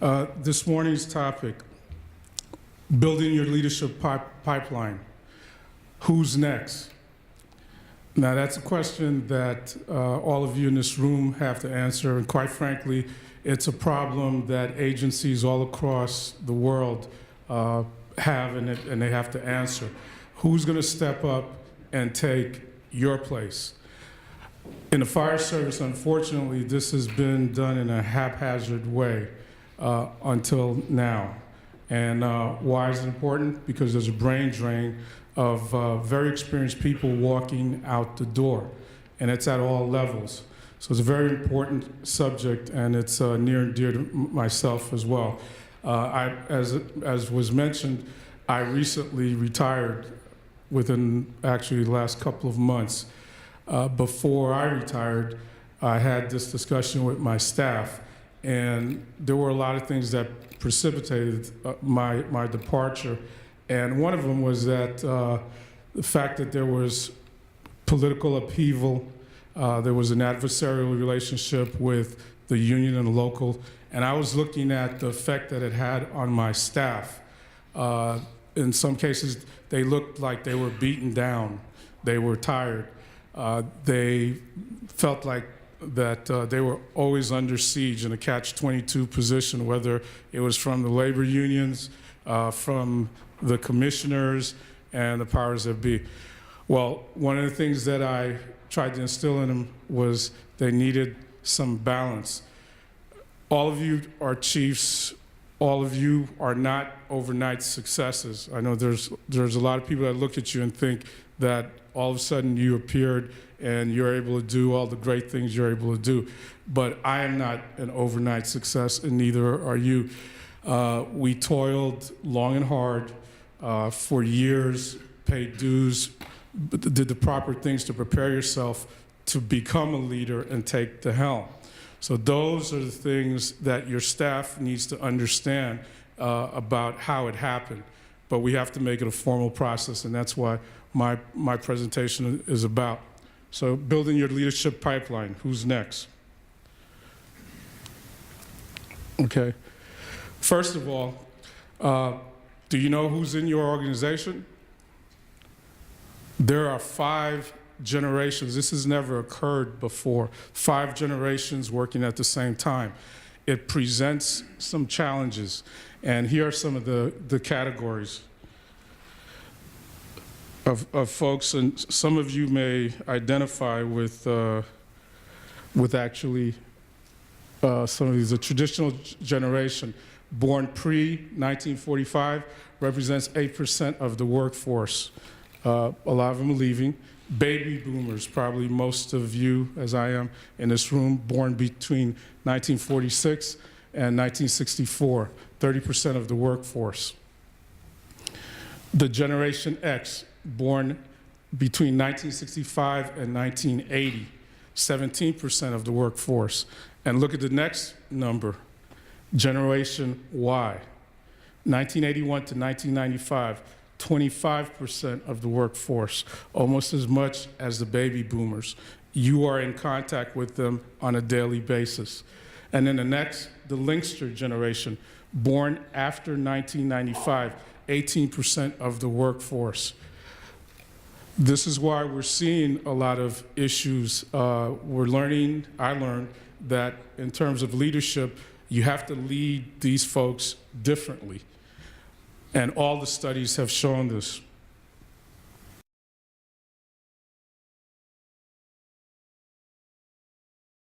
This morning's topic, building your leadership pipeline. Who's next? Now that's a question that all of you in this room have to answer, and quite frankly, it's a problem that agencies all across the world have, and they have to answer. Who's going to step up and take your place? In the fire service, unfortunately, this has been done in a haphazard way until now. And why is it important? Because there's a brain drain of very experienced people walking out the door, and it's at all levels. So it's a very important subject, and it's near and dear to myself as well. As was mentioned, I recently retired within actually the last couple of months. Before I retired, I had this discussion with my staff, and there were a lot of things that precipitated my departure. And one of them was that the fact that there was political upheaval, there was an adversarial relationship with the union and the local, and I was looking at the effect that it had on my staff. In some cases, they looked like they were beaten down. They were tired. They felt like that they were always under siege in a catch-22 position, whether it was from the labor unions, from the commissioners, and the powers that be. Well, one of the things that I tried to instill in them was they needed some balance. All of you are chiefs. All of you are not overnight successes. I know there's a lot of people that look at you and think that all of a sudden you appeared and you're able to do all the great things you're able to do. But I am not an overnight success, and neither are you. We toiled long and hard for years, paid dues, did the proper things to prepare yourself to become a leader and take the helm. So those are the things that your staff needs to understand about how it happened. But we have to make it a formal process, and that's why my presentation is about. So building your leadership pipeline, who's next? Okay. First of all, do you know who's in your organization? There are 5 generations. This has never occurred before. 5 generations working at the same time. It presents some challenges, and here are some of the categories of folks, and some of you may identify with actually some of these. The traditional generation, born pre-1945, represents 8% of the workforce. A lot of them are leaving. Baby boomers, probably most of you, as I am in this room, born between 1946 and 1964, 30% of the workforce. The Generation X, born between 1965 and 1980, 17% of the workforce. And look at the next number, Generation Y, 1981 to 1995, 25% of the workforce, almost as much as the baby boomers. You are in contact with them on a daily basis. And then the next, the Linkster generation, born after 1995, 18% of the workforce. This is why we're seeing a lot of issues. I learned that in terms of leadership, you have to lead these folks differently. And all the studies have shown this.